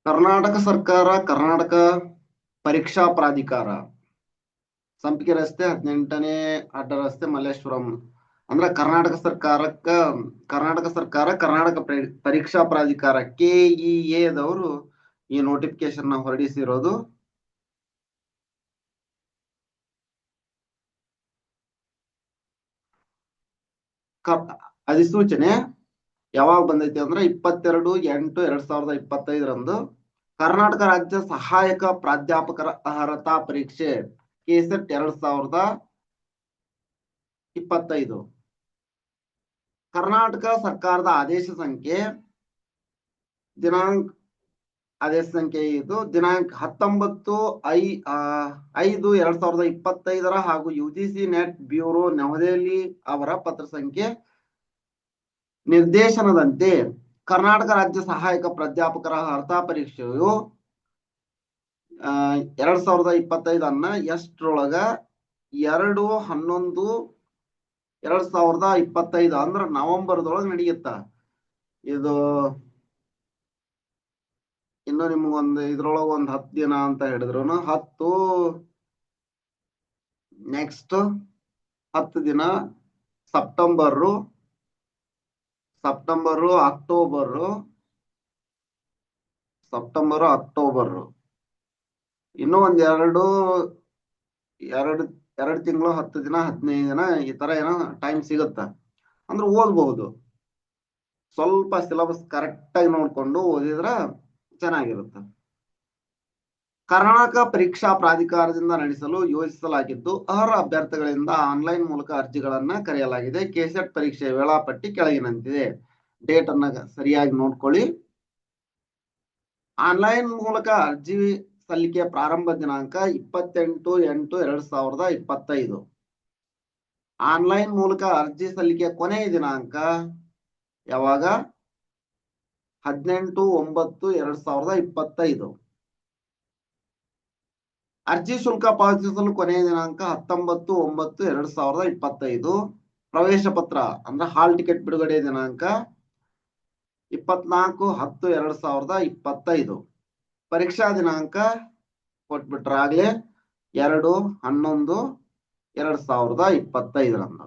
ಕರ್ನಾಟಕ ಸರ್ಕಾರ, ಕರ್ನಾಟಕ ಪರೀಕ್ಷಾ ಪ್ರಾಧಿಕಾರ, ಸಂಪಿಗೆ ರಸ್ತೆ, 18ನೇ ಅಡ್ಡ ರಸ್ತೆ, ಮಲ್ಲೇಶ್ವರಂ. ಅಂದ್ರೆ ಕರ್ನಾಟಕ ಸರ್ಕಾರ, ಕರ್ನಾಟಕ ಪರೀಕ್ಷಾ ಪ್ರಾಧಿಕಾರ KEA ದವರು ಈ ನೋಟಿಫಿಕೇಶನ್ ಹೊರಡಿಸಿರೋದು. ಅಧಿಸೂಚನೆ ಯಾವಾಗ ಬಂದೈತಿ ಅಂದ್ರೆ 22/8/2025 ಕರ್ನಾಟಕ ರಾಜ್ಯ ಸಹಾಯಕ ಪ್ರಾಧ್ಯಾಪಕರ ಅರ್ಹತಾ ಪರೀಕ್ಷೆ KSET 2025 ಕರ್ನಾಟಕ ಸರ್ಕಾರದ ಆದೇಶ ಸಂಖ್ಯೆ ಇದು ದಿನಾಂಕ 19/5/2025 ಹಾಗೂ UGC ನೆಟ್ ಬ್ಯೂರೋ ನವದೆಹಲಿ ಅವರ ಪತ್ರ ಸಂಖ್ಯೆ ನಿರ್ದೇಶನದಂತೆ ಕರ್ನಾಟಕ ರಾಜ್ಯ ಸಹಾಯಕ ಪ್ರಾಧ್ಯಾಪಕರ ಅರ್ಹತಾ ಪರೀಕ್ಷೆಯು 2025 ಎಷ್ಟರೊಳಗ 2/11/2025 ಅಂದ್ರ ನವೆಂಬರ್ದೊಳಗ ನಡೆಯುತ್ತ. ಇದು ಇನ್ನು ನಿಮ್ಗೊಂದು ಇದ್ರೊಳಗ 10 ದಿನ ಅಂತ ಹೇಳಿದ್ರು 10 ದಿನ ಸೆಪ್ಟೆಂಬರ್, ಅಕ್ಟೋಬರ್ ಇನ್ನೂ ಒಂದ್ ಎರಡು ತಿಂಗಳು 10 ದಿನ 15 ದಿನ ಈ ತರ ಏನೋ ಟೈಮ್ ಸಿಗುತ್ತ. ಅಂದ್ರೆ ಓದ್ಬಹುದು. ಸ್ವಲ್ಪ ಸಿಲೆಬಸ್ ಕರೆಕ್ಟ್ ಆಗಿ ನೋಡ್ಕೊಂಡು ಓದಿದ್ರ ಚೆನ್ನಾಗಿರುತ್ತೆ. ಕರ್ನಾಟಕ ಪರೀಕ್ಷಾ ಪ್ರಾಧಿಕಾರದಿಂದ ನಡೆಸಲು ಯೋಜಿಸಲಾಗಿದ್ದು ಅರ್ಹ ಅಭ್ಯರ್ಥಿಗಳಿಂದ ಆನ್ಲೈನ್ ಮೂಲಕ ಅರ್ಜಿಗಳನ್ನ ಕರೆಯಲಾಗಿದೆ. KSET ಪರೀಕ್ಷೆಯ ವೇಳಾಪಟ್ಟಿ ಕೆಳಗಿನಂತಿದೆ. ಡೇಟ್ ಅನ್ನ ಸರಿಯಾಗಿ ನೋಡ್ಕೊಳ್ಳಿ. ಆನ್ಲೈನ್ ಮೂಲಕ ಅರ್ಜಿ ಸಲ್ಲಿಕೆ ಪ್ರಾರಂಭ ದಿನಾಂಕ 28/8/2025. ಆನ್ಲೈನ್ ಮೂಲಕ ಅರ್ಜಿ ಸಲ್ಲಿಕೆ ಕೊನೆಯ ದಿನಾಂಕ ಯಾವಾಗ? 18/9/2025. ಅರ್ಜಿ ಶುಲ್ಕ ಪಾವತಿಸಲು ಕೊನೆಯ ದಿನಾಂಕ 19/9/2025. ಪ್ರವೇಶ ಪತ್ರ ಅಂದ್ರೆ ಹಾಲ್ ಟಿಕೆಟ್ ಬಿಡುಗಡೆ ದಿನಾಂಕ 24/10/2025. ಪರೀಕ್ಷಾ ದಿನಾಂಕ ಕೊಟ್ಬಿಟ್ರಾಗ್ಲೇ 2/11/2025.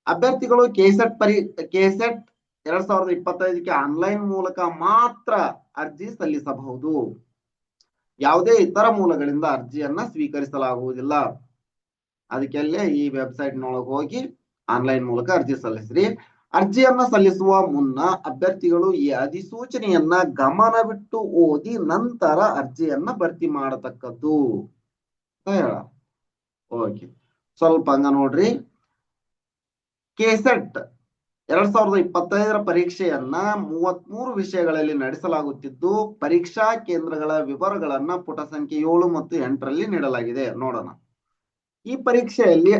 ಅಭ್ಯರ್ಥಿಗಳು KSET 2025ಕ್ಕೆ ಆನ್ಲೈನ್ ಮೂಲಕ ಮಾತ್ರ ಅರ್ಜಿ ಸಲ್ಲಿಸಬಹುದು. ಯಾವುದೇ ಇತರ ಮೂಲಗಳಿಂದ ಅರ್ಜಿಯನ್ನ ಸ್ವೀಕರಿಸಲಾಗುವುದಿಲ್ಲ. ಅದಕ್ಕೆಲ್ಲೇ ಈ ವೆಬ್ಸೈಟ್ ನೊಳಗೆ ಹೋಗಿ ಆನ್ಲೈನ್ ಮೂಲಕ ಅರ್ಜಿ ಸಲ್ಲಿಸ್ರಿ. ಅರ್ಜಿಯನ್ನ ಸಲ್ಲಿಸುವ ಮುನ್ನ ಅಭ್ಯರ್ಥಿಗಳು ಈ ಅಧಿಸೂಚನೆಯನ್ನ ಗಮನವಿಟ್ಟು ಓದಿ ನಂತರ ಅರ್ಜಿಯನ್ನ ಭರ್ತಿ ಮಾಡತಕ್ಕದ್ದು ಅಂತ ಹೇಳ. ಓಕೆ, ಸ್ವಲ್ಪ ಹಂಗ ನೋಡ್ರಿ. KSET 2025 ಪರೀಕ್ಷೆಯನ್ನ 33 ವಿಷಯಗಳಲ್ಲಿ ನಡೆಸಲಾಗುತ್ತಿದ್ದು ಪರೀಕ್ಷಾ ಕೇಂದ್ರಗಳ ವಿವರಗಳನ್ನ ಪುಟ ಸಂಖ್ಯೆ 7 ಮತ್ತು 8ರಲ್ಲಿ ನೀಡಲಾಗಿದೆ. ನೋಡೋಣ. ಈ ಪರೀಕ್ಷೆಯಲ್ಲಿ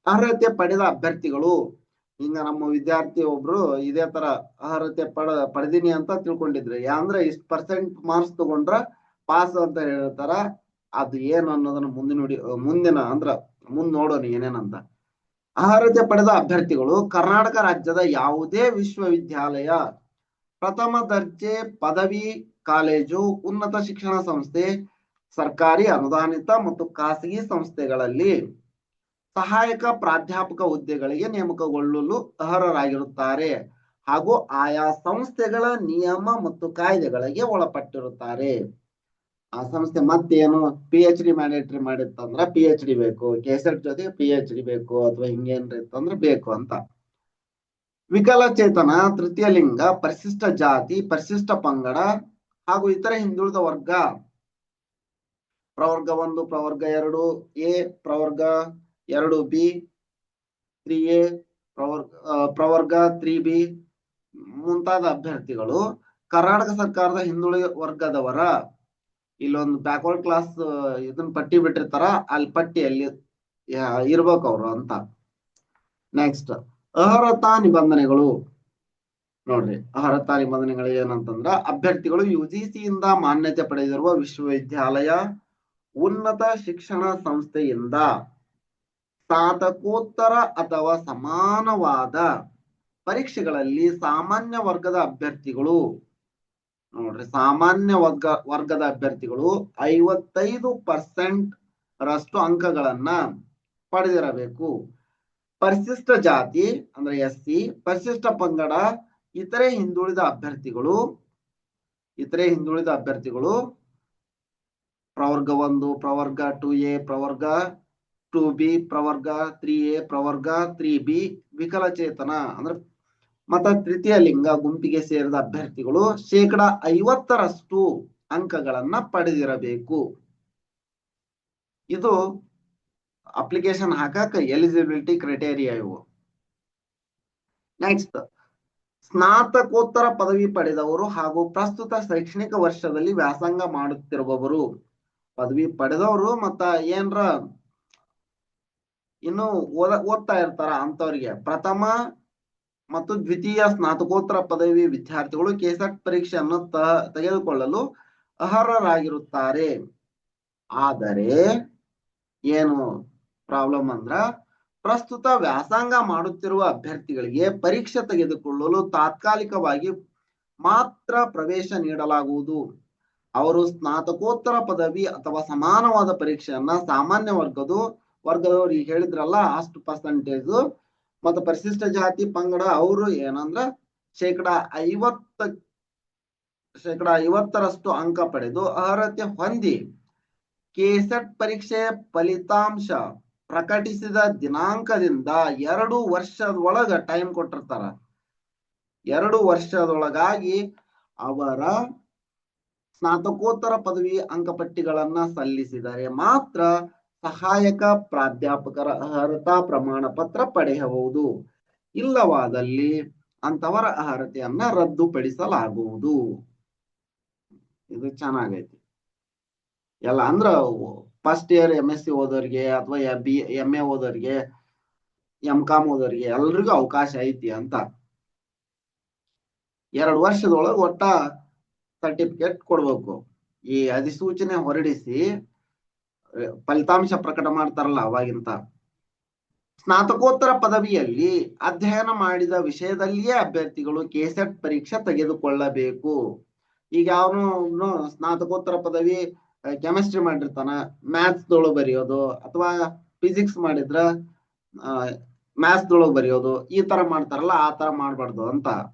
ಅರ್ಹತೆ ಪಡೆದ ಅಭ್ಯರ್ಥಿಗಳು, ಹಿಂಗ ನಮ್ಮ ವಿದ್ಯಾರ್ಥಿ ಒಬ್ರು ಇದೇ ತರ ಅರ್ಹತೆ ಪಡೆದೀನಿ ಅಂತ ತಿಳ್ಕೊಂಡಿದ್ರಿ. ಅಂದ್ರೆ ಇಷ್ಟು % ಮಾರ್ಕ್ಸ್ ತಗೊಂಡ್ರ ಪಾಸ್ ಅಂತ ಹೇಳ್ತಾರ. ಅದು ಏನು ಅನ್ನೋದನ್ನ ಮುಂದಿನ ಮುಂದ್ ನೋಡೋಣ ಏನೇನಂತ. ಅರ್ಹತೆ ಪಡೆದ ಅಭ್ಯರ್ಥಿಗಳು ಕರ್ನಾಟಕ ರಾಜ್ಯದ ಯಾವುದೇ ವಿಶ್ವವಿದ್ಯಾಲಯ, ಪ್ರಥಮ ದರ್ಜೆ ಪದವಿ ಕಾಲೇಜು, ಉನ್ನತ ಶಿಕ್ಷಣ ಸಂಸ್ಥೆ, ಸರ್ಕಾರಿ ಅನುದಾನಿತ ಮತ್ತು ಖಾಸಗಿ ಸಂಸ್ಥೆಗಳಲ್ಲಿ ಸಹಾಯಕ ಪ್ರಾಧ್ಯಾಪಕ ಹುದ್ದೆಗಳಿಗೆ ನೇಮಕಗೊಳ್ಳಲು ಅರ್ಹರಾಗಿರುತ್ತಾರೆ ಹಾಗೂ ಆಯಾ ಸಂಸ್ಥೆಗಳ ನಿಯಮ ಮತ್ತು ಕಾಯ್ದೆಗಳಿಗೆ ಒಳಪಟ್ಟಿರುತ್ತಾರೆ. ಆ ಸಂಸ್ಥೆ ಮತ್ತೇನು PhD ಮ್ಯಾಂಡೇಟರಿ ಮಾಡಿತ್ತಂದ್ರ PhD ಬೇಕು, KSET ಜೊತೆ PhD ಬೇಕು, ಅಥವಾ ಹಿಂಗೇನ್ರಿ ಇತ್ತಂದ್ರ ಬೇಕು ಅಂತ. ವಿಕಲಚೇತನ, ತೃತೀಯ ಲಿಂಗ, ಪರಿಶಿಷ್ಟ ಜಾತಿ, ಪರಿಶಿಷ್ಟ ಪಂಗಡ ಹಾಗೂ ಇತರ ಹಿಂದುಳಿದ ವರ್ಗ, ಪ್ರವರ್ಗ 1, ಪ್ರವರ್ಗ 2A, ಪ್ರವರ್ಗ 2B, 3A, ಪ್ರವರ್ಗ 3B ಮುಂತಾದ ಅಭ್ಯರ್ಥಿಗಳು ಕರ್ನಾಟಕ ಸರ್ಕಾರದ ಹಿಂದುಳಿದ ವರ್ಗದವರ ಇಲ್ಲೊಂದು ಬ್ಯಾಕ್ವರ್ಡ್ ಕ್ಲಾಸ್ ಇದನ್ನ ಪಟ್ಟಿ ಬಿಟ್ಟಿರ್ತಾರ, ಅಲ್ಲಿ ಪಟ್ಟಿಯಲ್ಲಿ ಇರ್ಬೇಕು ಅವರು ಅಂತ. ನೆಕ್ಸ್ಟ್, ಅರ್ಹತಾ ನಿಬಂಧನೆಗಳು ನೋಡ್ರಿ. ಅರ್ಹತಾ ನಿಬಂಧನೆಗಳು ಏನಂತಂದ್ರ ಅಭ್ಯರ್ಥಿಗಳು UGC ಇಂದ ಮಾನ್ಯತೆ ಪಡೆದಿರುವ ವಿಶ್ವವಿದ್ಯಾಲಯ, ಉನ್ನತ ಶಿಕ್ಷಣ ಸಂಸ್ಥೆಯಿಂದ ಸ್ನಾತಕೋತ್ತರ ಅಥವಾ ಸಮಾನವಾದ ಪರೀಕ್ಷೆಗಳಲ್ಲಿ ಸಾಮಾನ್ಯ ವರ್ಗದ ಅಭ್ಯರ್ಥಿಗಳು ನೋಡ್ರಿ, ಸಾಮಾನ್ಯ ವರ್ಗದ ಅಭ್ಯರ್ಥಿಗಳು 55% ರಷ್ಟು ಅಂಕಗಳನ್ನ ಪಡೆದಿರಬೇಕು. ಪರಿಶಿಷ್ಟ ಜಾತಿ ಅಂದ್ರೆ SC, ಪರಿಶಿಷ್ಟ ಪಂಗಡ, ಇತರೆ ಹಿಂದುಳಿದ ಅಭ್ಯರ್ಥಿಗಳು ಪ್ರವರ್ಗ 1, ಪ್ರವರ್ಗ 2A, ಪ್ರವರ್ಗ 2B, ಪ್ರವರ್ಗ 3A, ಪ್ರವರ್ಗ 3B, ವಿಕಲಚೇತನ ಅಂದ್ರೆ ಮತ್ತ ತೃತೀಯ ಲಿಂಗ ಗುಂಪಿಗೆ ಸೇರಿದ ಅಭ್ಯರ್ಥಿಗಳು 50% ಅಂಕಗಳನ್ನ ಪಡೆದಿರಬೇಕು. ಇದು ಅಪ್ಲಿಕೇಶನ್ ಹಾಕಕ ಎಲಿಜಿಬಿಲಿಟಿ ಕ್ರೈಟೇರಿಯಾ ಇವು. ನೆಕ್ಸ್ಟ್, ಸ್ನಾತಕೋತ್ತರ ಪದವಿ ಪಡೆದವರು ಹಾಗೂ ಪ್ರಸ್ತುತ ಶೈಕ್ಷಣಿಕ ವರ್ಷದಲ್ಲಿ ವ್ಯಾಸಂಗ ಮಾಡುತ್ತಿರುವವರು. ಪದವಿ ಪಡೆದವರು ಮತ್ತ ಏನ್ರ ಇನ್ನು ಓದ್ತಾ ಇರ್ತಾರ ಅಂತವ್ರಿಗೆ ಪ್ರಥಮ ಮತ್ತು ದ್ವಿತೀಯ ಸ್ನಾತಕೋತ್ತರ ಪದವಿ ವಿದ್ಯಾರ್ಥಿಗಳು ಕೆಸೆಟ್ ಪರೀಕ್ಷೆಯನ್ನು ತೆಗೆದುಕೊಳ್ಳಲು ಅರ್ಹರಾಗಿರುತ್ತಾರೆ. ಆದರೆ ಏನು ಪ್ರಾಬ್ಲಮ್ ಅಂದ್ರ, ಪ್ರಸ್ತುತ ವ್ಯಾಸಂಗ ಮಾಡುತ್ತಿರುವ ಅಭ್ಯರ್ಥಿಗಳಿಗೆ ಪರೀಕ್ಷೆ ತೆಗೆದುಕೊಳ್ಳಲು ತಾತ್ಕಾಲಿಕವಾಗಿ ಮಾತ್ರ ಪ್ರವೇಶ ನೀಡಲಾಗುವುದು. ಅವರು ಸ್ನಾತಕೋತ್ತರ ಪದವಿ ಅಥವಾ ಸಮಾನವಾದ ಪರೀಕ್ಷೆಯನ್ನ ಸಾಮಾನ್ಯ ವರ್ಗದವ್ರು ಈಗ ಹೇಳಿದ್ರಲ್ಲ ಅಷ್ಟು ಪರ್ಸೆಂಟೇಜ್ ಮತ್ತು ಪರಿಶಿಷ್ಟ ಜಾತಿ ಪಂಗಡ ಅವರು ಏನಂದ್ರ 50% ಅಂಕ ಪಡೆದು ಅರ್ಹತೆ ಹೊಂದಿ ಕೆಸೆಟ್ ಪರೀಕ್ಷೆ ಫಲಿತಾಂಶ ಪ್ರಕಟಿಸಿದ ದಿನಾಂಕದಿಂದ 2 ವರ್ಷದೊಳಗ ಟೈಮ್ ಕೊಟ್ಟಿರ್ತಾರ. 2 ವರ್ಷದೊಳಗಾಗಿ ಅವರ ಸ್ನಾತಕೋತ್ತರ ಪದವಿ ಅಂಕಪಟ್ಟಿಗಳನ್ನ ಸಲ್ಲಿಸಿದರೆ ಮಾತ್ರ ಸಹಾಯಕ ಪ್ರಾಧ್ಯಾಪಕರ ಅರ್ಹತಾ ಪ್ರಮಾಣ ಪತ್ರ ಪಡೆಯಬಹುದು. ಇಲ್ಲವಾದಲ್ಲಿ ಅಂತವರ ಅರ್ಹತೆಯನ್ನ ರದ್ದುಪಡಿಸಲಾಗುವುದು. ಇದು ಚೆನ್ನಾಗೈತಿ ಎಲ್ಲ. ಅಂದ್ರ ಫಸ್ಟ್ ಇಯರ್ MSc ಓದೋರಿಗೆ ಅಥವಾ MA ಓದೋರಿಗೆ, MCOM ಓದೋರಿಗೆ ಎಲ್ರಿಗೂ ಅವಕಾಶ ಐತಿ ಅಂತ. 2 ವರ್ಷದೊಳಗೆ ಒಟ್ಟ ಸರ್ಟಿಫಿಕೇಟ್ ಕೊಡ್ಬೇಕು. ಈ ಅಧಿಸೂಚನೆ ಹೊರಡಿಸಿ ಫಲಿತಾಂಶ ಪ್ರಕಟ ಮಾಡ್ತಾರಲ್ಲ ಅವಾಗಿಂತ. ಸ್ನಾತಕೋತ್ತರ ಪದವಿಯಲ್ಲಿ ಅಧ್ಯಯನ ಮಾಡಿದ ವಿಷಯದಲ್ಲಿಯೇ ಅಭ್ಯರ್ಥಿಗಳು ಕೆಸೆಟ್ ಪರೀಕ್ಷೆ ತೆಗೆದುಕೊಳ್ಳಬೇಕು. ಈಗ ಅವನು ಸ್ನಾತಕೋತ್ತರ ಪದವಿ ಕೆಮಿಸ್ಟ್ರಿ ಮಾಡಿರ್ತಾನ, ಮ್ಯಾಥ್ಸ್ ದೊಳಗೆ ಬರೆಯೋದು, ಅಥವಾ ಫಿಸಿಕ್ಸ್ ಮಾಡಿದ್ರ ಮ್ಯಾಥ್ಸ್ ದೊಳಗೆ ಬರೆಯೋದು, ಈ ತರ ಮಾಡ್ತಾರಲ್ಲ ಆ ತರ ಮಾಡ್ಬಾರ್ದು ಅಂತ.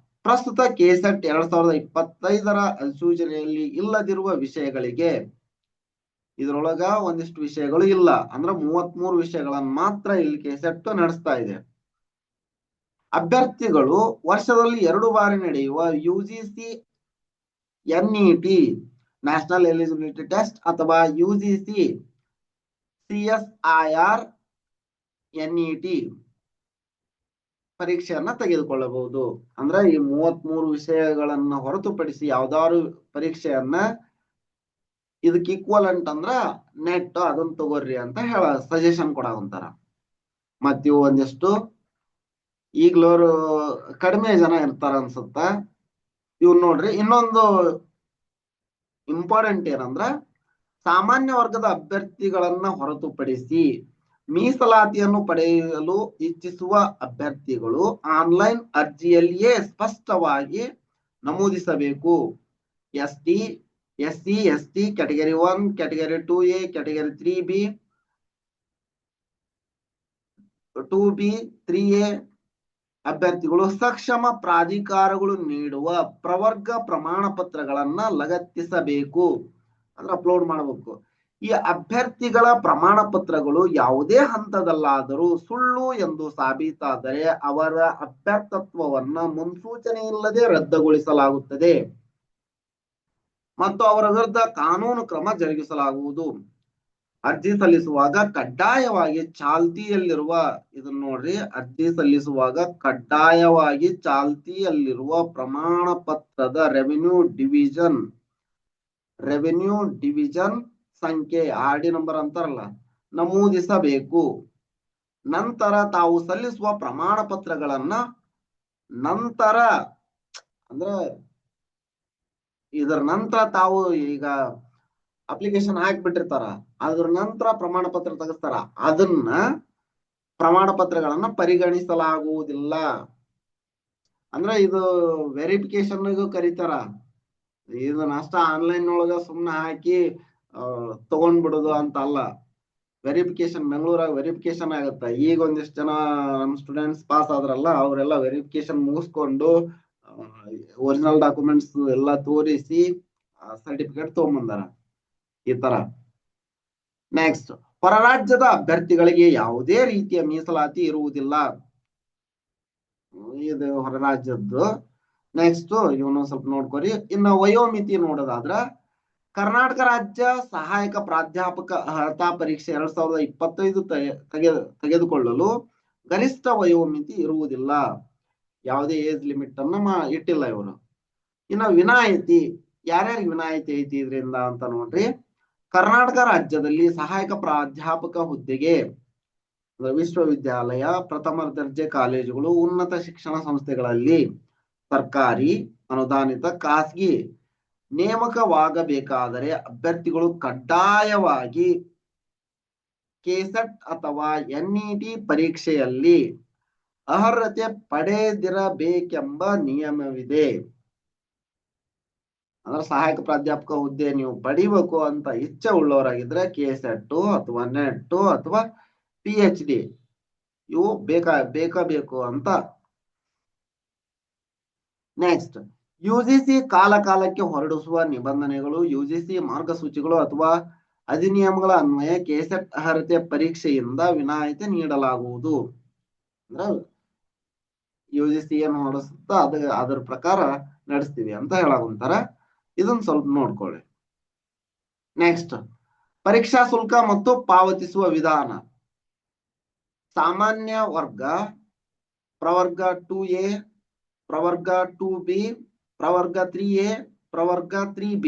ಪ್ರಸ್ತುತ ಕೆಸೆಟ್ 2025ರ ಅಧಿಸೂಚನೆಯಲ್ಲಿ ಇಲ್ಲದಿರುವ ವಿಷಯಗಳಿಗೆ, ಇದ್ರೊಳಗ ಒಂದಿಷ್ಟು ವಿಷಯಗಳು ಇಲ್ಲ ಅಂದ್ರೆ 33 ವಿಷಯಗಳನ್ನ ಮಾತ್ರ ಇಲ್ಲಿ ಕೆಸೆಟ್ ನಡೆಸ್ತಾ ಇದೆ. ಅಭ್ಯರ್ಥಿಗಳು ವರ್ಷದಲ್ಲಿ 2 ಬಾರಿ ನಡೆಯುವ UGC NET national eligibility test ಅಥವಾ UGC CSIR NET ಪರೀಕ್ಷೆಯನ್ನ ತೆಗೆದುಕೊಳ್ಳಬಹುದು. ಅಂದ್ರೆ ಈ 33 ವಿಷಯಗಳನ್ನ ಹೊರತುಪಡಿಸಿ ಯಾವ್ದಾದ್ರು ಪರೀಕ್ಷೆಯನ್ನ ಇದಕ್ಕೆ ಈಕ್ವಲೆಂಟ್ ಅಂದ್ರ ನೆಟ್ ಅದನ್ನ ತಗೋರಿ ಅಂತ ಸಜೆಷನ್ ಕೊಡಾಕಂತಾರ. ಮತ್ ಇವು ಒಂದಿಷ್ಟು ಈಗ್ಲೋರು ಕಡಿಮೆ ಜನ ಇರ್ತಾರ ಅನ್ಸುತ್ತ. ಇವ್ ನೋಡ್ರಿ, ಇನ್ನೊಂದು ಇಂಪಾರ್ಟೆಂಟ್ ಏನಂದ್ರ, ಸಾಮಾನ್ಯ ವರ್ಗದ ಅಭ್ಯರ್ಥಿಗಳನ್ನ ಹೊರತುಪಡಿಸಿ ಮೀಸಲಾತಿಯನ್ನು ಪಡೆಯಲು ಇಚ್ಛಿಸುವ ಅಭ್ಯರ್ಥಿಗಳು ಆನ್ಲೈನ್ ಅರ್ಜಿಯಲ್ಲಿಯೇ ಸ್ಪಷ್ಟವಾಗಿ ನಮೂದಿಸಬೇಕು. ST, SC, ST category 1, category 2A, category 3B, 2B, 3A ಅಭ್ಯರ್ಥಿಗಳು ಸಕ್ಷಮ ಪ್ರಾಧಿಕಾರಗಳು ನೀಡುವ ಪ್ರವರ್ಗ ಪ್ರಮಾಣ ಪತ್ರಗಳನ್ನ ಲಗತ್ತಿಸಬೇಕು, ಅಂದ್ರೆ ಅಪ್ಲೋಡ್ ಮಾಡಬೇಕು. ಈ ಅಭ್ಯರ್ಥಿಗಳ ಪ್ರಮಾಣ ಪತ್ರಗಳು ಯಾವುದೇ ಹಂತದಲ್ಲಾದರೂ ಸುಳ್ಳು ಎಂದು ಸಾಬೀತಾದರೆ ಅವರ ಅಭ್ಯರ್ಥತ್ವವನ್ನ ಮುನ್ಸೂಚನೆ ಇಲ್ಲದೆ ರದ್ದುಗೊಳಿಸಲಾಗುತ್ತದೆ ಮತ್ತು ಅವರ ವಿರುದ್ಧ ಕಾನೂನು ಕ್ರಮ ಜರುಗಿಸಲಾಗುವುದು. ಅರ್ಜಿ ಸಲ್ಲಿಸುವಾಗ ಕಡ್ಡಾಯವಾಗಿ ಚಾಲ್ತಿಯಲ್ಲಿರುವ, ಇದನ್ನ ನೋಡ್ರಿ, ಅರ್ಜಿ ಸಲ್ಲಿಸುವಾಗ ಕಡ್ಡಾಯವಾಗಿ ಚಾಲ್ತಿಯಲ್ಲಿರುವ ಪ್ರಮಾಣ ಪತ್ರದ ರೆವಿನ್ಯೂ ಡಿವಿಷನ್ ಸಂಖ್ಯೆ RD ನಂಬರ್ ಅಂತಾರಲ್ಲ ನಮೂದಿಸಬೇಕು. ನಂತರ ತಾವು ಸಲ್ಲಿಸುವ ಪ್ರಮಾಣ ಪತ್ರಗಳನ್ನ ಇದರ ನಂತರ ತಾವು ಈಗ ಅಪ್ಲಿಕೇಶನ್ ಹಾಕ್ಬಿಟ್ಟಿರ್ತಾರ, ಅದ್ರ ನಂತರ ಪ್ರಮಾಣ ಪತ್ರ ತೆಗೆಸ್ತಾರ, ಅದನ್ನ ಪ್ರಮಾಣ ಪತ್ರಗಳನ್ನ ಪರಿಗಣಿಸಲಾಗುವುದಿಲ್ಲ. ಅಂದ್ರೆ ಇದು ವೆರಿಫಿಕೇಶನ್ ಕರೀತಾರ. ಇದನ್ನ ಅಷ್ಟ ಆನ್ಲೈನ್ ಒಳಗ ಸುಮ್ನೆ ಹಾಕಿ ತಗೊಂಡ್ಬಿಡುದು ಅಂತ ಅಲ್ಲ. ವೆರಿಫಿಕೇಶನ್ ಬೆಂಗಳೂರಾಗ ವೆರಿಫಿಕೇಶನ್ ಆಗುತ್ತ. ಈಗ ಒಂದಿಷ್ಟು ಜನ ನಮ್ ಸ್ಟೂಡೆಂಟ್ಸ್ ಪಾಸ್ ಆದ್ರಲ್ಲ, ಅವರೆಲ್ಲ ವೆರಿಫಿಕೇಶನ್ ಮುಗಿಸ್ಕೊಂಡು ಒರಿಜಿನಲ್ ಡಾಕ್ಯುಮೆಂಟ್ಸ್ ಎಲ್ಲಾ ತೋರಿಸಿ ಸರ್ಟಿಫಿಕೇಟ್ ತಗೊಂಡ್ಬಂದಾರ ಈ ತರ. ನೆಕ್ಸ್ಟ್, ಹೊರ ರಾಜ್ಯದ ಅಭ್ಯರ್ಥಿಗಳಿಗೆ ಯಾವುದೇ ರೀತಿಯ ಮೀಸಲಾತಿ ಇರುವುದಿಲ್ಲ. ಇದು ಹೊರ ರಾಜ್ಯದ್ದು. ನೆಕ್ಸ್ಟ್ ಇವನು ಸ್ವಲ್ಪ ನೋಡ್ಕೊರಿ. ಇನ್ನು ವಯೋಮಿತಿ ನೋಡೋದಾದ್ರ, ಕರ್ನಾಟಕ ರಾಜ್ಯ ಸಹಾಯಕ ಪ್ರಾಧ್ಯಾಪಕ ಅರ್ಹತಾ ಪರೀಕ್ಷೆ 2025 ತೆಗೆದುಕೊಳ್ಳಲು ಗರಿಷ್ಠ ವಯೋಮಿತಿ ಇರುವುದಿಲ್ಲ. ಯಾವುದೇ ಏಜ್ ಲಿಮಿಟ್ ಅನ್ನ ಇಟ್ಟಿಲ್ಲ ಇವರು. ಇನ್ನು ವಿನಾಯಿತಿ, ಯಾರ್ಯಾರಿಗೆ ವಿನಾಯಿತಿ ಐತಿ ಇದರಿಂದ ಅಂತ ನೋಡ್ರಿ. ಕರ್ನಾಟಕ ರಾಜ್ಯದಲ್ಲಿ ಸಹಾಯಕ ಪ್ರಾಧ್ಯಾಪಕ ಹುದ್ದೆಗೆ ವಿಶ್ವವಿದ್ಯಾಲಯ, ಪ್ರಥಮ ದರ್ಜೆ ಕಾಲೇಜುಗಳು, ಉನ್ನತ ಶಿಕ್ಷಣ ಸಂಸ್ಥೆಗಳಲ್ಲಿ ಸರ್ಕಾರಿ, ಅನುದಾನಿತ, ಖಾಸಗಿ ನೇಮಕವಾಗಬೇಕಾದರೆ ಅಭ್ಯರ್ಥಿಗಳು ಕಡ್ಡಾಯವಾಗಿ ಕೆಸೆಟ್ ಅಥವಾ ಎನ್ಇಟಿ ಪರೀಕ್ಷೆಯಲ್ಲಿ ಅರ್ಹತೆ ಪಡೆದಿರಬೇಕೆಂಬ ನಿಯಮವಿದೆ. ಅಂದ್ರೆ ಸಹಾಯಕ ಪ್ರಾಧ್ಯಾಪಕ ಹುದ್ದೆ ನೀವು ಪಡಿಬೇಕು ಅಂತ ಇಚ್ಛೆ ಉಳ್ಳವರಾಗಿದ್ರೆ ಕೆಸೆಟ್ ಅಥವಾ ನೆಟ್ ಅಥವಾ PhD ಇವು ಬೇಕು ಅಂತ. ನೆಕ್ಸ್ಟ್, UGC ಕಾಲಕ್ಕೆ ಹೊರಡಿಸುವ ನಿಬಂಧನೆಗಳು, UGC ಮಾರ್ಗಸೂಚಿಗಳು ಅಥವಾ ಅಧಿನಿಯಮಗಳ ಅನ್ವಯ ಕೆಸೆಟ್ ಅರ್ಹತೆ ಪರೀಕ್ಷೆಯಿಂದ ವಿನಾಯಿತಿ ನೀಡಲಾಗುವುದು. ಅಂದ್ರೆ UGC ಏನು ಹೊರಡಿಸುತ್ತಾ ಅದರ ಪ್ರಕಾರ ನಡೆಸ್ತೀವಿ ಅಂತ ಹೇಳಾಕುಂತಾರ. ಇದನ್ನ ಸ್ವಲ್ಪ ನೋಡ್ಕೊಳ್ಳಿ. ನೆಕ್ಸ್ಟ್, ಪರೀಕ್ಷಾ ಶುಲ್ಕ ಮತ್ತು ಪಾವತಿಸುವ ವಿಧಾನ. ಸಾಮಾನ್ಯ ವರ್ಗ, ಪ್ರವರ್ಗ 2A, ಪ್ರವರ್ಗ 2B, ಪ್ರವರ್ಗ 3A, ಪ್ರವರ್ಗ 3B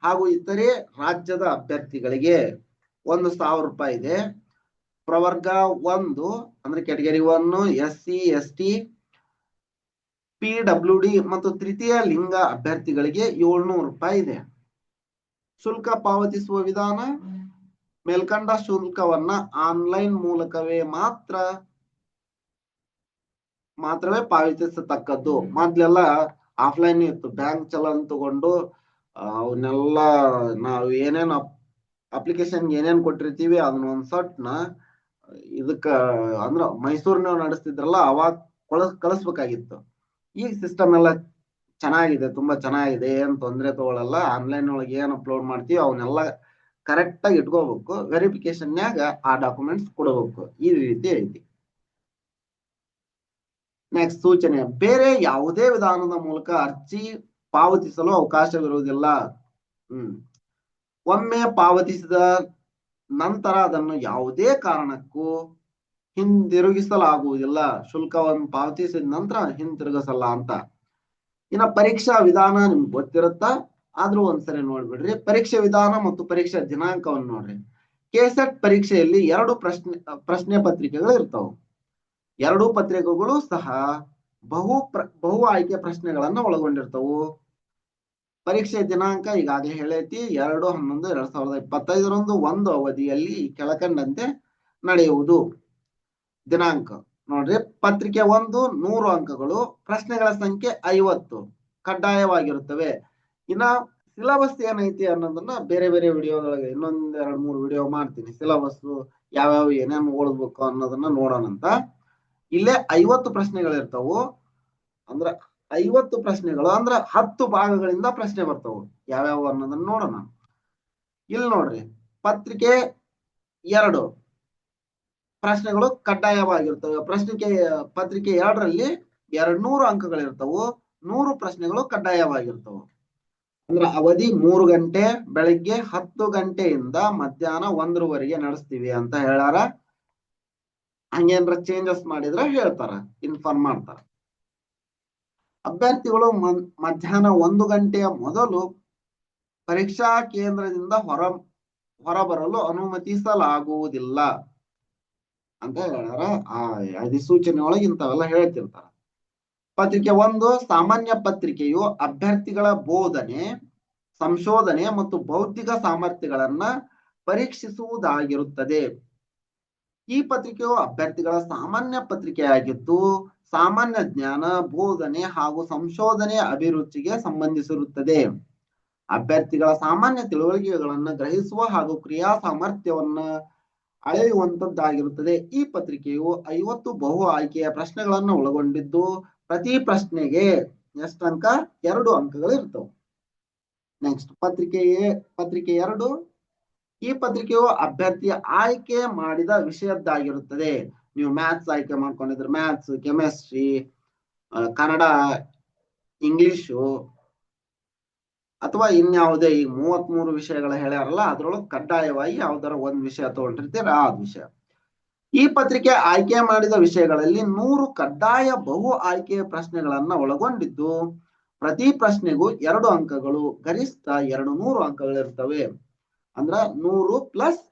ಹಾಗೂ ಇತರೆ ರಾಜ್ಯದ ಅಭ್ಯರ್ಥಿಗಳಿಗೆ 1,000 ರೂಪಾಯಿ ಇದೆ. ಪ್ರವರ್ಗ 1 ಅಂದ್ರೆ ಕ್ಯಾಟಗರಿ 1 SC ST PWD ಮತ್ತು ತೃತೀಯ ಲಿಂಗ ಅಭ್ಯರ್ಥಿಗಳಿಗೆ 700 ರೂಪಾಯಿ ಇದೆ. ಶುಲ್ಕ ಪಾವತಿಸುವ ವಿಧಾನ, ಮೇಲ್ಕಂಡ ಶುಲ್ಕವನ್ನ ಆನ್ಲೈನ್ ಮೂಲಕವೇ ಮಾತ್ರವೇ ಪಾವತಿಸತಕ್ಕದ್ದು. ಮೊದ್ಲೆಲ್ಲ ಆಫ್ಲೈನ್ ಇತ್ತು, ಬ್ಯಾಂಕ್ ಚಲನ್ ತಗೊಂಡು ಅವನ್ನೆಲ್ಲ ನಾವು ಏನೇನ್ ಅಪ್ಲಿಕೇಶನ್ ಏನೇನ್ ಕೊಟ್ಟಿರ್ತೀವಿ ಅದನ್ನ ಒಂದ್ಸಟ್ನ ಇದಕ್ಕ ಅಂದ್ರ ಮೈಸೂರಿನ ನಡೆಸ್ತಿದ್ರಲ್ಲ ಅವಾಗ ಕಳಿಸ್ಬೇಕಾಗಿತ್ತು. ಈ ಸಿಸ್ಟಮ್ ಎಲ್ಲ ಚೆನ್ನಾಗಿದೆ, ತುಂಬಾ ಚೆನ್ನಾಗಿದೆ, ಏನ್ ತೊಂದರೆ ತಗೊಳಲ್ಲ. ಆನ್ಲೈನ್ ಒಳಗೆ ಏನ್ ಅಪ್ಲೋಡ್ ಮಾಡ್ತೀವಿ ಅವನ್ನೆಲ್ಲ ಕರೆಕ್ಟ್ ಆಗಿ ಇಟ್ಕೋಬೇಕು. ವೆರಿಫಿಕೇಶನ್ಯಾಗ ಆ ಡಾಕ್ಯುಮೆಂಟ್ಸ್ ಕೊಡಬೇಕು. ಈ ರೀತಿ ಐತಿ. ನೆಕ್ಸ್ಟ್, ಸೂಚನೆ, ಬೇರೆ ಯಾವುದೇ ವಿಧಾನದ ಮೂಲಕ ಅರ್ಜಿ ಪಾವತಿಸಲು ಅವಕಾಶವಿರುವುದಿಲ್ಲ. ಒಮ್ಮೆ ಪಾವತಿಸಿದ ನಂತರ ಅದನ್ನು ಯಾವುದೇ ಕಾರಣಕ್ಕೂ ಹಿಂದಿರುಗಿಸಲಾಗುವುದಿಲ್ಲ. ಶುಲ್ಕವನ್ನು ಪಾವತಿಸಿದ ನಂತರ ಹಿಂತಿರುಗಿಸಲ್ಲ ಅಂತ. ಇನ್ನ ಪರೀಕ್ಷಾ ವಿಧಾನ ನಿಮ್ಗೆ ಗೊತ್ತಿರುತ್ತಾ, ಆದ್ರೂ ಒಂದ್ಸರಿ ನೋಡ್ಬಿಡ್ರಿ. ಪರೀಕ್ಷೆ ವಿಧಾನ ಮತ್ತು ಪರೀಕ್ಷಾ ದಿನಾಂಕವನ್ನು ನೋಡ್ರಿ. ಕೆಸೆಟ್ ಪರೀಕ್ಷೆಯಲ್ಲಿ 2 ಪ್ರಶ್ನೆ ಪತ್ರಿಕೆಗಳು ಇರ್ತಾವೆ. 2 ಪತ್ರಿಕೆಗಳು ಸಹ ಬಹು ಆಯ್ಕೆ ಪ್ರಶ್ನೆಗಳನ್ನ ಒಳಗೊಂಡಿರ್ತವು. ಪರೀಕ್ಷೆ ದಿನಾಂಕ ಈಗಾಗಲೇ ಹೇಳೈತಿ, 2/11/2025 ಒಂದು ಅವಧಿಯಲ್ಲಿ ಕೆಳಕಂಡಂತೆ ನಡೆಯುವುದು. ದಿನಾಂಕ ನೋಡ್ರಿ, ಪತ್ರಿಕೆ 1 100 ಅಂಕಗಳು, ಪ್ರಶ್ನೆಗಳ ಸಂಖ್ಯೆ 50 ಕಡ್ಡಾಯವಾಗಿರುತ್ತವೆ. ಇನ್ನ ಸಿಲಬಸ್ ಏನೈತಿ ಅನ್ನೋದನ್ನ ಬೇರೆ ವಿಡಿಯೋದೊಳಗೆ ಇನ್ನೊಂದ್ 2-3 ವಿಡಿಯೋ ಮಾಡ್ತೀನಿ. ಸಿಲಬಸ್ ಯಾವ್ಯಾವ ಏನೇನು ಓದ್ಬೇಕು ಅನ್ನೋದನ್ನ ನೋಡೋಣಂತ. ಇಲ್ಲೇ 50 ಪ್ರಶ್ನೆಗಳಿರ್ತಾವು. ಅಂದ್ರ 50 ಪ್ರಶ್ನೆಗಳು ಅಂದ್ರ 10 ಭಾಗಗಳಿಂದ ಪ್ರಶ್ನೆ ಬರ್ತಾವು. ಯಾವ್ಯಾವ ಅನ್ನೋದನ್ನ ನೋಡೋಣ. ಇಲ್ಲಿ ನೋಡ್ರಿ, ಪತ್ರಿಕೆ 2 ಪ್ರಶ್ನೆಗಳು ಕಡ್ಡಾಯವಾಗಿರ್ತವೆ. ಪತ್ರಿಕೆ 2ರಲ್ಲಿ 200 ಅಂಕಗಳಿರ್ತವು. 100 ಪ್ರಶ್ನೆಗಳು ಕಡ್ಡಾಯವಾಗಿರ್ತವು. ಅಂದ್ರೆ ಅವಧಿ 3 ಗಂಟೆ, ಬೆಳಿಗ್ಗೆ 10 ಗಂಟೆಯಿಂದ ಮಧ್ಯಾಹ್ನ 1ರವರೆಗೆ ನಡೆಸ್ತೀವಿ ಅಂತ ಹೇಳಾರ. ಹಂಗೇನ್ರ ಚೇಂಜಸ್ ಮಾಡಿದ್ರೆ ಹೇಳ್ತಾರ, ಇನ್ಫಾರ್ಮ್ ಮಾಡ್ತಾರ. ಅಭ್ಯರ್ಥಿಗಳು ಮಧ್ಯಾಹ್ನ 1 ಗಂಟೆಯ ಮೊದಲು ಪರೀಕ್ಷಾ ಕೇಂದ್ರದಿಂದ ಹೊರಬರಲು ಅನುಮತಿಸಲಾಗುವುದಿಲ್ಲ ಅಂತ ಹೇಳ್ಯಾರ. ಆ ಅಧಿಸೂಚನೆ ಒಳಗೆ ಇಂಥವೆಲ್ಲ ಹೇಳ್ತಿರ್ತಾರ. ಪತ್ರಿಕೆ 1 ಸಾಮಾನ್ಯ ಪತ್ರಿಕೆಯು ಅಭ್ಯರ್ಥಿಗಳ ಬೋಧನೆ, ಸಂಶೋಧನೆ ಮತ್ತು ಬೌದ್ಧಿಕ ಸಾಮರ್ಥ್ಯಗಳನ್ನ ಪರೀಕ್ಷಿಸುವುದಾಗಿರುತ್ತದೆ. ಈ ಪತ್ರಿಕೆಯು ಅಭ್ಯರ್ಥಿಗಳ ಸಾಮಾನ್ಯ ಪತ್ರಿಕೆಯಾಗಿದ್ದು ಸಾಮಾನ್ಯ ಜ್ಞಾನ, ಬೋಧನೆ ಹಾಗೂ ಸಂಶೋಧನೆ ಅಭಿರುಚಿಗೆ ಸಂಬಂಧಿಸಿರುತ್ತದೆ. ಅಭ್ಯರ್ಥಿಗಳ ಸಾಮಾನ್ಯ ತಿಳುವಳಿಕೆಗಳನ್ನ ಗ್ರಹಿಸುವ ಹಾಗೂ ಕ್ರಿಯಾ ಸಾಮರ್ಥ್ಯವನ್ನ ಅಳೆಯುವಂತದ್ದಾಗಿರುತ್ತದೆ. ಈ ಪತ್ರಿಕೆಯು 50 ಬಹು ಆಯ್ಕೆಯ ಪ್ರಶ್ನೆಗಳನ್ನು ಒಳಗೊಂಡಿದ್ದು ಪ್ರತಿ ಪ್ರಶ್ನೆಗೆ ಎಷ್ಟು ಅಂಕ? 2 ಅಂಕಗಳು ಇರ್ತವೆ. ನೆಕ್ಸ್ಟ್ ಪತ್ರಿಕೆ 2. ಈ ಪತ್ರಿಕೆಯು ಅಭ್ಯರ್ಥಿ ಆಯ್ಕೆ ಮಾಡಿದ ವಿಷಯದ್ದಾಗಿರುತ್ತದೆ. ನೀವು ಮ್ಯಾಥ್ಸ್ ಆಯ್ಕೆ ಮಾಡ್ಕೊಂಡಿದ್ರೆ ಮ್ಯಾಥ್ಸ್, ಕೆಮಿಸ್ಟ್ರಿ, ಕನ್ನಡ, ಇಂಗ್ಲಿಷು ಅಥವಾ ಇನ್ಯಾವುದೇ ಈ 33 ವಿಷಯಗಳ ಹೇಳ್ಯಾರಲ್ಲ ಅದ್ರೊಳಗೆ ಕಡ್ಡಾಯವಾಗಿ ಯಾವ್ದಾರ ಒಂದ್ ವಿಷಯ ತಗೊಂಡಿರ್ತೀರ ಆ ವಿಷಯ. ಈ ಪತ್ರಿಕೆ ಆಯ್ಕೆ ಮಾಡಿದ ವಿಷಯಗಳಲ್ಲಿ 100 ಕಡ್ಡಾಯ ಬಹು ಆಯ್ಕೆಯ ಪ್ರಶ್ನೆಗಳನ್ನ ಒಳಗೊಂಡಿದ್ದು ಪ್ರತಿ ಪ್ರಶ್ನೆಗೂ 2 ಅಂಕಗಳು, ಗರಿಷ್ಠ 200 ಅಂಕಗಳಿರ್ತವೆ. ಅಂದ್ರ 100 ಪ್ಲಸ್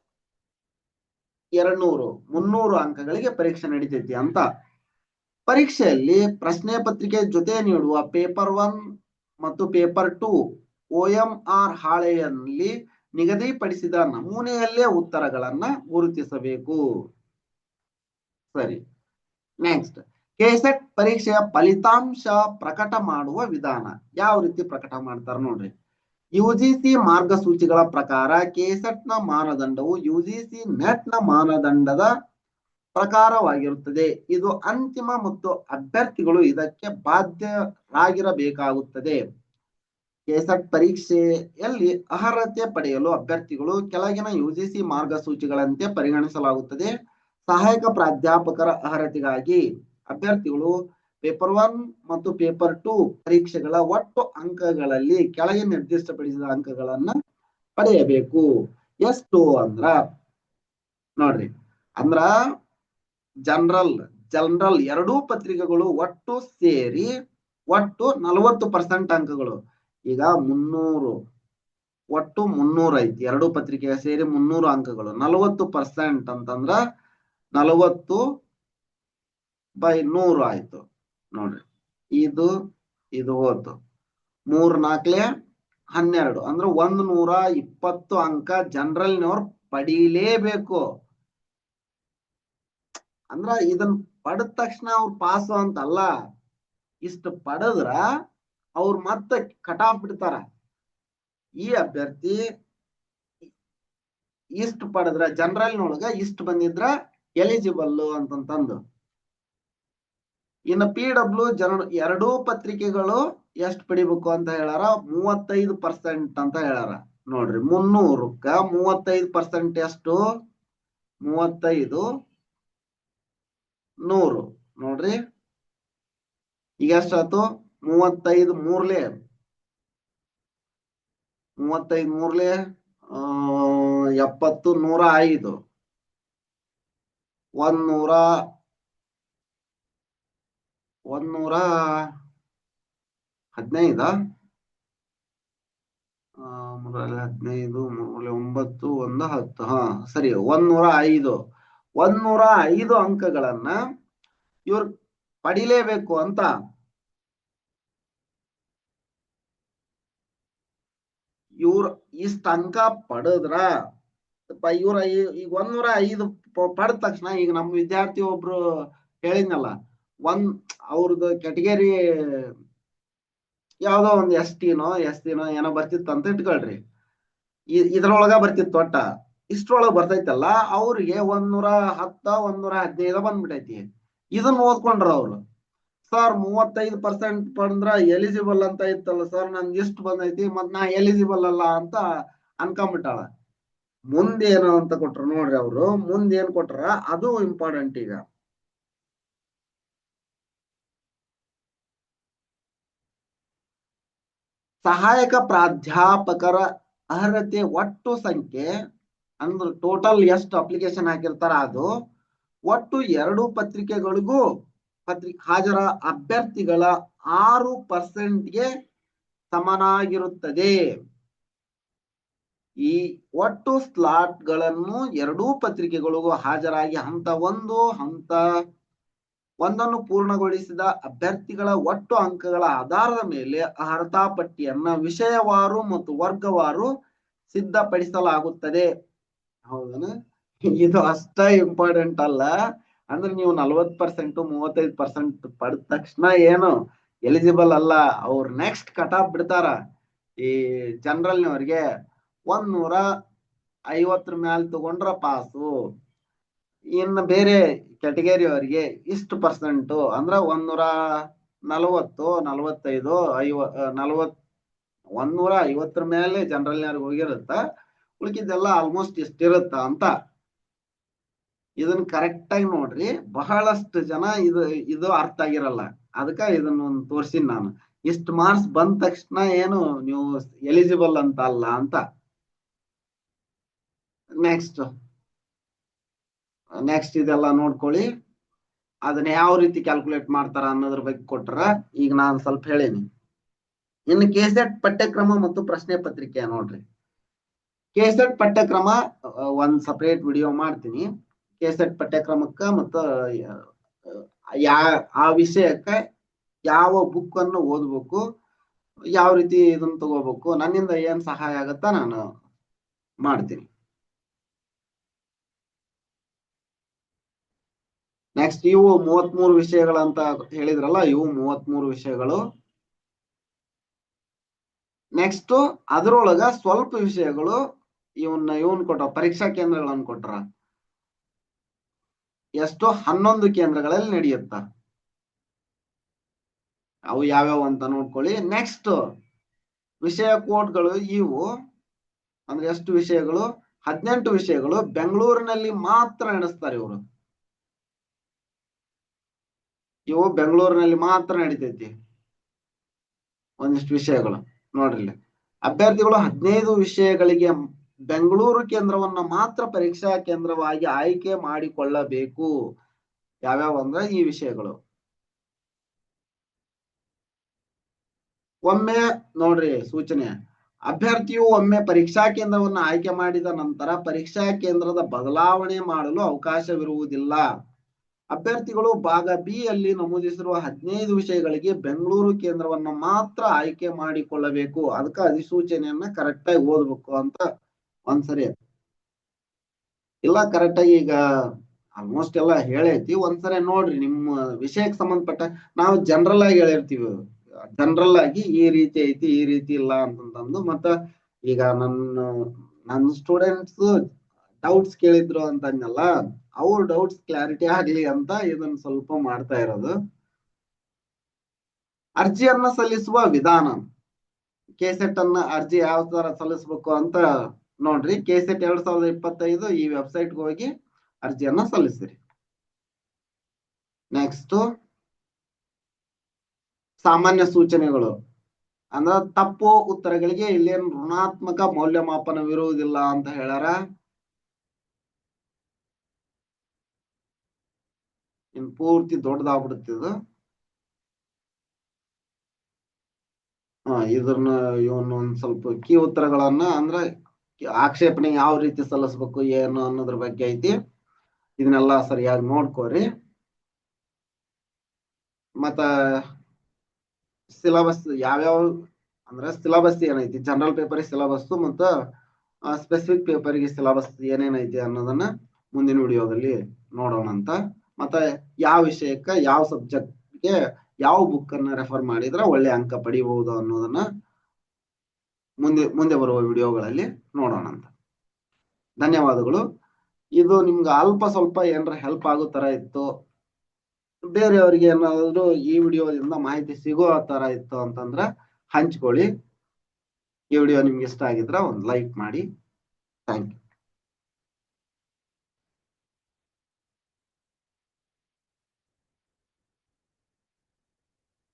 200 300 ಅಂಕಗಳಿಗೆ ಪರೀಕ್ಷೆ ನಡೀತೈತಿ ಅಂತ. ಪರೀಕ್ಷೆಯಲ್ಲಿ ಪ್ರಶ್ನೆ ಪತ್ರಿಕೆ ಜೊತೆ ನೀಡುವ ಪೇಪರ್ 1 ಮತ್ತು ಪೇಪರ್ 2 OMR ಹಾಳೆಯಲ್ಲಿ ನಿಗದಿಪಡಿಸಿದ ನಮೂನೆಯಲ್ಲೇ ಉತ್ತರಗಳನ್ನ ಗುರುತಿಸಬೇಕು. ಸರಿ, ನೆಕ್ಸ್ಟ್ ಕೆಸೆಟ್ ಪರೀಕ್ಷೆಯ ಫಲಿತಾಂಶ ಪ್ರಕಟ ಮಾಡುವ ವಿಧಾನ ಯಾವ ರೀತಿ ಪ್ರಕಟ ಮಾಡ್ತಾರ ನೋಡ್ರಿ. UGC ಮಾರ್ಗಸೂಚಿಗಳ ಪ್ರಕಾರ ಕೆಸೆಟ್ ನ ಮಾನದಂಡವು UGC ನೆಟ್ ನ ಮಾನದಂಡದ ಪ್ರಕಾರವಾಗಿರುತ್ತದೆ. ಇದು ಅಂತಿಮ ಮತ್ತು ಅಭ್ಯರ್ಥಿಗಳು ಇದಕ್ಕೆ ಬಾಧ್ಯರಾಗಿರಬೇಕಾಗುತ್ತದೆ. ಕೆಸೆಟ್ ಪರೀಕ್ಷೆಯಲ್ಲಿ ಅರ್ಹತೆ ಪಡೆಯಲು ಅಭ್ಯರ್ಥಿಗಳು ಕೆಳಗಿನ UGC ಮಾರ್ಗಸೂಚಿಗಳಂತೆ ಪರಿಗಣಿಸಲಾಗುತ್ತದೆ. ಸಹಾಯಕ ಪ್ರಾಧ್ಯಾಪಕರ ಅರ್ಹತೆಗಾಗಿ ಅಭ್ಯರ್ಥಿಗಳು ಪೇಪರ್ 1 ಮತ್ತು ಪೇಪರ್ 2 ಪರೀಕ್ಷೆಗಳ ಒಟ್ಟು ಅಂಕಗಳಲ್ಲಿ ಕೆಳಗೆ ನಿರ್ದಿಷ್ಟಪಡಿಸಿದ ಅಂಕಗಳನ್ನ ಪಡೆಯಬೇಕು. ಎಷ್ಟು ಅಂದ್ರ ನೋಡ್ರಿ, ಅಂದ್ರ ಜನರಲ್ ಎರಡೂ ಪತ್ರಿಕೆಗಳು ಒಟ್ಟು ಸೇರಿ ಒಟ್ಟು 40% ಅಂಕಗಳು. ಈಗ 300 ಒಟ್ಟು 300 ಐತಿ, ಎರಡೂ ಪತ್ರಿಕೆ ಸೇರಿ 300 ಅಂಕಗಳು. 40% ಅಂತಂದ್ರ 40/100 ಆಯ್ತು ನೋಡ್ರಿ. ಇದು ಹೋತು 3 4 12 ಅಂದ್ರೆ 120 ಅಂಕ ಜನರಲ್ನವ್ರು ಪಡೀಲೇಬೇಕು. ಅಂದ್ರ ಇದನ್ ಪಡೆದ ತಕ್ಷಣ ಅವ್ರು ಪಾಸ್ ಅಂತಲ್ಲ, ಇಷ್ಟು ಪಡೆದ್ರ ಅವ್ರು ಮತ್ತೆ ಕಟ್ ಆಫ್ ಬಿಡ್ತಾರ. ಈ ಅಭ್ಯರ್ಥಿ ಇಷ್ಟು ಪಡೆದ್ರ ಜನರಲ್ನೊಳಗ ಇಷ್ಟು ಬಂದಿದ್ರ ಎಲಿಜಿಬಲ್ ಅಂತಂತಂದು. ಇನ್ನು PW ಎರಡೂ ಪತ್ರಿಕೆಗಳು ಎಷ್ಟು ಪಡಿಬೇಕು ಅಂತ ಹೇಳಾರ? 35% ಅಂತ ಹೇಳಾರ ನೋಡ್ರಿ. 300ಕ್ಕ 35% ಎಷ್ಟು? 35 100 ನೋಡ್ರಿ. ಈಗ ಎಷ್ಟಾಯ್ತು? 35 3 70 105 115 15 9 1 10 ಹಾ ಸರಿ 105 ಅಂಕಗಳನ್ನ ಇವ್ರು ಪಡಿಲೇಬೇಕು ಅಂತ. ಇವ್ರು ಇಷ್ಟ ಅಂಕ ಪಡೆದ್ರ ಇವ್ರ ಈಗ 105 ಪಡೆದ ತಕ್ಷಣ ಈಗ ನಮ್ಮ ವಿದ್ಯಾರ್ಥಿ ಒಬ್ರು ಹೇಳಿದ್ನಲ್ಲ, ಅವ್ರದ್ದು ಕೆಟಗರಿ ಯಾವ್ದೋ ಒಂದು STನೋ ಏನೋ ಬರ್ತಿತ್ತು ಅಂತ ಇಟ್ಕೊಳ್ರಿ. ಇದ್ರೊಳಗ ಬರ್ತಿತ್ತು, ಒಟ್ಟ ಇಷ್ಟ್ರೊಳಗ ಬರ್ತೈತಲ್ಲ, ಅವ್ರಿಗೆ 110 115 ಬಂದ್ಬಿಟ್ಟೈತಿ. ಇದನ್ನ ಓದ್ಕೊಂಡ್ರ ಅವ್ರು. ಸರ್ 35% ಪಡೆದ್ರ ಎಲಿಜಿಬಲ್ ಅಂತ ಇತ್ತಲ್ಲ ಸರ್, ನನ್ಗೆ ಇಷ್ಟು ಬಂದೈತಿ ಮತ್ ನಾ ಎಲಿಜಿಬಲ್ ಅಲ್ಲ ಅಂತ ಅನ್ಕೊಂಬಿಟ್ಟಾಳ. ಮುಂದೇನು ಅಂತ ಕೊಟ್ರ ನೋಡ್ರಿ, ಅವ್ರು ಮುಂದೇನ್ ಕೊಟ್ರ ಅದು ಇಂಪಾರ್ಟೆಂಟ್. ಈಗ ಸಹಾಯಕ ಪ್ರಾಧ್ಯಾಪಕರ ಅರ್ಹತೆ ಒಟ್ಟು ಸಂಖ್ಯೆ ಅಂದ್ರೆ ಟೋಟಲ್ ಎಷ್ಟು ಅಪ್ಲಿಕೇಶನ್ ಹಾಕಿರ್ತಾರ ಅದು ಒಟ್ಟು ಎರಡೂ ಪತ್ರಿಕೆಗಳಿಗೂ ಹಾಜರ ಅಭ್ಯರ್ಥಿಗಳ 6%ಗೆ ಸಮನಾಗಿರುತ್ತದೆ. ಈ ಒಟ್ಟು ಸ್ಲಾಟ್ ಗಳನ್ನು ಎರಡೂ ಪತ್ರಿಕೆಗಳಿಗೂ ಹಾಜರಾಗಿ ಹಂತ 1 ಪೂರ್ಣಗೊಳಿಸಿದ ಅಭ್ಯರ್ಥಿಗಳ ಒಟ್ಟು ಅಂಕಗಳ ಆಧಾರದ ಮೇಲೆ ಅರ್ಹತಾ ಪಟ್ಟಿಯನ್ನ ವಿಷಯವಾರು ಮತ್ತು ವರ್ಗವಾರು ಸಿದ್ಧಪಡಿಸಲಾಗುತ್ತದೆ. ಹೌದನ? ಇದು ಅಷ್ಟ ಇಂಪಾರ್ಟೆಂಟ್ ಅಲ್ಲ. ಅಂದ್ರೆ ನೀವು 40% 35% ಪಡೆದ ತಕ್ಷಣ ಏನು ಎಲಿಜಿಬಲ್ ಅಲ್ಲ, ಅವ್ರು ನೆಕ್ಸ್ಟ್ ಕಟ್ ಆಫ್ ಬಿಡ್ತಾರ. ಈ ಜನರಲ್ನವ್ರಿಗೆ 150 ಮ್ಯಾಲ ತಗೊಂಡ್ರ ಪಾಸು. ಇನ್ನು ಬೇರೆ ಕ್ಯಾಟಗರಿ ಅವರಿಗೆ ಇಷ್ಟು ಪರ್ಸೆಂಟ್ ಅಂದ್ರ 140, 45, 150 ಮೇಲೆ ಜನರಲ್ನವ್ರಿಗೆ ಹೋಗಿರುತ್ತ. ಉಳ್ಕಿದ್ದೆಲ್ಲ ಆಲ್ಮೋಸ್ಟ್ ಇಷ್ಟಿರುತ್ತ ಅಂತ. ಇದನ್ನ ಕರೆಕ್ಟ್ ಆಗಿ ನೋಡ್ರಿ. ಬಹಳಷ್ಟು ಜನ ಇದು ಅರ್ಥ ಆಗಿರಲ್ಲ. ಅದಕ್ಕ ಇದನ್ನ ಒಂದು ತೋರ್ಸಿನಿ ನಾನು. ಇಷ್ಟು ಮಾರ್ಕ್ಸ್ ಬಂದ ತಕ್ಷಣ ಏನು ನೀವು ಎಲಿಜಿಬಲ್ ಅಂತ ಅಲ್ಲ ಅಂತ. ನೆಕ್ಸ್ಟ್ ಇದೆಲ್ಲ ನೋಡ್ಕೊಳ್ಳಿ. ಅದನ್ನ ಯಾವ ರೀತಿ ಕ್ಯಾಲ್ಕುಲೇಟ್ ಮಾಡ್ತಾರ ಅನ್ನೋದ್ರ ಬಗ್ಗೆ ಕೊಟ್ರ ಈಗ ನಾನು ಸ್ವಲ್ಪ ಹೇಳೀನಿ. ಇನ್ನು ಕೆಸೆಟ್ ಪಠ್ಯಕ್ರಮ ಮತ್ತು ಪ್ರಶ್ನೆ ಪತ್ರಿಕೆ ನೋಡ್ರಿ. ಕೆಸೆಟ್ ಪಠ್ಯಕ್ರಮ ಒಂದ್ ಸಪರೇಟ್ ವಿಡಿಯೋ ಮಾಡ್ತೀನಿ. ಕೆಸೆಟ್ ಪಠ್ಯಕ್ರಮಕ್ಕ ಮತ್ತ ಆ ವಿಷಯಕ್ಕ ಯಾವ ಬುಕ್ ಅನ್ನು ಓದ್ಬೇಕು, ಯಾವ ರೀತಿ ಇದನ್ನ ತಗೋಬೇಕು, ನನ್ನಿಂದ ಏನ್ ಸಹಾಯ ಆಗತ್ತ ನಾನು ಮಾಡ್ತೀನಿ. ನೆಕ್ಸ್ಟ್ ಇವು 33 ವಿಷಯಗಳಂತ ಹೇಳಿದ್ರಲ್ಲ, ಇವು 33 ವಿಷಯಗಳು. ನೆಕ್ಸ್ಟ್ ಅದ್ರೊಳಗ ಸ್ವಲ್ಪ ವಿಷಯಗಳು ಇವನ್ ಕೊಟ್ರ, ಪರೀಕ್ಷಾ ಕೇಂದ್ರಗಳನ್ನು ಕೊಟ್ರ. ಎಷ್ಟು 11 ಕೇಂದ್ರಗಳಲ್ಲಿ ನಡೆಯುತ್ತ. ಅವು ಯಾವ್ಯಾವ ಅಂತ ನೋಡ್ಕೊಳ್ಳಿ. ನೆಕ್ಸ್ಟ್ ವಿಷಯ ಕೋಡ್ಗಳು ಇವು ಅಂದ್ರೆ ಎಷ್ಟು ವಿಷಯಗಳು? 18 ವಿಷಯಗಳು ಬೆಂಗಳೂರಿನಲ್ಲಿ ಮಾತ್ರ ನಡೆಸ್ತಾರೆ ಇವರು. ಇವು ಬೆಂಗಳೂರಿನಲ್ಲಿ ಮಾತ್ರ ನಡೀತೈತಿ ಒಂದಿಷ್ಟು ವಿಷಯಗಳು ನೋಡ್ರಿ. ಅಭ್ಯರ್ಥಿಗಳು 15 ವಿಷಯಗಳಿಗೆ ಬೆಂಗಳೂರು ಕೇಂದ್ರವನ್ನ ಮಾತ್ರ ಪರೀಕ್ಷಾ ಕೇಂದ್ರವಾಗಿ ಆಯ್ಕೆ ಮಾಡಿಕೊಳ್ಳಬೇಕು. ಯಾವ್ಯಾವ ಅಂದ್ರೆ ಈ ವಿಷಯಗಳು. ಒಮ್ಮೆ ನೋಡ್ರಿ ಸೂಚನೆ, ಅಭ್ಯರ್ಥಿಯು ಒಮ್ಮೆ ಪರೀಕ್ಷಾ ಕೇಂದ್ರವನ್ನು ಆಯ್ಕೆ ಮಾಡಿದ ನಂತರ ಪರೀಕ್ಷಾ ಕೇಂದ್ರದ ಬದಲಾವಣೆ ಮಾಡಲು ಅವಕಾಶವಿರುವುದಿಲ್ಲ. ಅಭ್ಯರ್ಥಿಗಳು ಭಾಗ ಬಿ ಯಲ್ಲಿ ನಮೂದಿಸಿರುವ 15 ವಿಷಯಗಳಿಗೆ ಬೆಂಗಳೂರು ಕೇಂದ್ರವನ್ನು ಮಾತ್ರ ಆಯ್ಕೆ ಮಾಡಿಕೊಳ್ಳಬೇಕು. ಅದಕ್ಕೆ ಅಧಿಸೂಚನೆಯನ್ನ ಕರೆಕ್ಟ್ ಆಗಿ ಓದ್ಬೇಕು ಅಂತ ಒಂದ್ಸರಿ. ಇಲ್ಲ ಕರೆಕ್ಟ್ ಆಗಿ ಈಗ ಆಲ್ಮೋಸ್ಟ್ ಎಲ್ಲ ಹೇಳೈತಿ. ಒಂದ್ಸರಿ ನೋಡ್ರಿ ನಿಮ್ಮ ವಿಷಯಕ್ಕೆ ಸಂಬಂಧಪಟ್ಟ. ನಾವು ಜನರಲ್ ಆಗಿ ಹೇಳಿರ್ತೀವಿ, ಜನರಲ್ ಆಗಿ ಈ ರೀತಿ ಐತಿ ಈ ರೀತಿ ಇಲ್ಲ ಅಂತಂದು. ಮತ್ತ ಈಗ ನನ್ನ ಸ್ಟೂಡೆಂಟ್ಸ್ ಡೌಟ್ಸ್ ಕೇಳಿದ್ರು ಅಂತಂದಲ್ಲ, ಅವ್ರ ಡೌಟ್ಸ್ ಕ್ಲಾರಿಟಿ ಆಗ್ಲಿ ಅಂತ ಇದನ್ನ ಸ್ವಲ್ಪ ಮಾಡ್ತಾ ಇರೋದು. ಅರ್ಜಿಯನ್ನ ಸಲ್ಲಿಸುವ ವಿಧಾನ. ಕೆಸೆಟ್ ಅನ್ನ ಅರ್ಜಿ ಯಾವ ತರ ಸಲ್ಲಿಸ್ಬೇಕು ಅಂತ ನೋಡ್ರಿ. ಕೆಸೆಟ್ 2025 ಈ ವೆಬ್ಸೈಟ್ಗೆ ಹೋಗಿ ಅರ್ಜಿಯನ್ನ ಸಲ್ಲಿಸಿರಿ. ನೆಕ್ಸ್ಟ್ ಸಾಮಾನ್ಯ ಸೂಚನೆಗಳು ಅಂದ್ರ ತಪ್ಪು ಉತ್ತರಗಳಿಗೆ ಇಲ್ಲೇನು ಋಣಾತ್ಮಕ ಮೌಲ್ಯಮಾಪನವಿರುವುದಿಲ್ಲ ಅಂತ ಹೇಳ್ಯಾರ. ಇನ್ ಪೂರ್ತಿ ದೊಡ್ಡದಾಗ್ಬಿಡುತ್ತಿದ್ದು. ಇದನ್ನ ಇವನು ಒಂದ್ ಸ್ವಲ್ಪ ಕೀ ಉತ್ತರಗಳನ್ನ ಅಂದ್ರೆ ಆಕ್ಷೇಪಣೆ ಯಾವ ರೀತಿ ಸಲ್ಲಿಸ್ಬೇಕು ಏನು ಅನ್ನೋದ್ರ ಬಗ್ಗೆ ಐತಿ. ಇದನ್ನೆಲ್ಲ ಸರಿಯಾಗಿ ನೋಡ್ಕೋರಿ. ಮತ್ತ ಸಿಲಬಸ್ ಯಾವ್ಯಾವ ಅಂದ್ರೆ ಸಿಲಬಸ್ ಏನೈತಿ, ಜನರಲ್ ಪೇಪರ್ ಸಿಲಬಸ್ ಮತ್ತ ಸ್ಪೆಸಿಫಿಕ್ ಪೇಪರ್ಗೆ ಸಿಲಬಸ್ ಏನೇನೈತಿ ಅನ್ನೋದನ್ನ ಮುಂದಿನ ವಿಡಿಯೋದಲ್ಲಿ ನೋಡೋಣ ಅಂತ. ಮತ್ತೆ ಯಾವ ವಿಷಯಕ್ಕ ಯಾವ ಸಬ್ಜೆಕ್ಟ್ಗೆ ಯಾವ ಬುಕ್ ಅನ್ನ ರೆಫರ್ ಮಾಡಿದ್ರೆ ಒಳ್ಳೆ ಅಂಕ ಪಡಿಬಹುದು ಅನ್ನೋದನ್ನ ಮುಂದೆ ಬರುವ ವಿಡಿಯೋಗಳಲ್ಲಿ ನೋಡೋಣ ಅಂತ. ಧನ್ಯವಾದಗಳು. ಇದು ನಿಮ್ಗೆ ಅಲ್ಪ ಸ್ವಲ್ಪ ಏನಾರ ಹೆಲ್ಪ್ ಆಗೋ ತರ ಇತ್ತು, ಬೇರೆಯವರಿಗೆ ಏನಾದ್ರು ಈ ವಿಡಿಯೋದಿಂದ ಮಾಹಿತಿ ಸಿಗೋ ತರ ಇತ್ತು ಅಂತಂದ್ರ ಹಂಚ್ಕೊಳ್ಳಿ. ಈ ವಿಡಿಯೋ ನಿಮ್ಗೆ ಇಷ್ಟ ಆಗಿದ್ರ ಒಂದು ಲೈಕ್ ಮಾಡಿ. Thank you.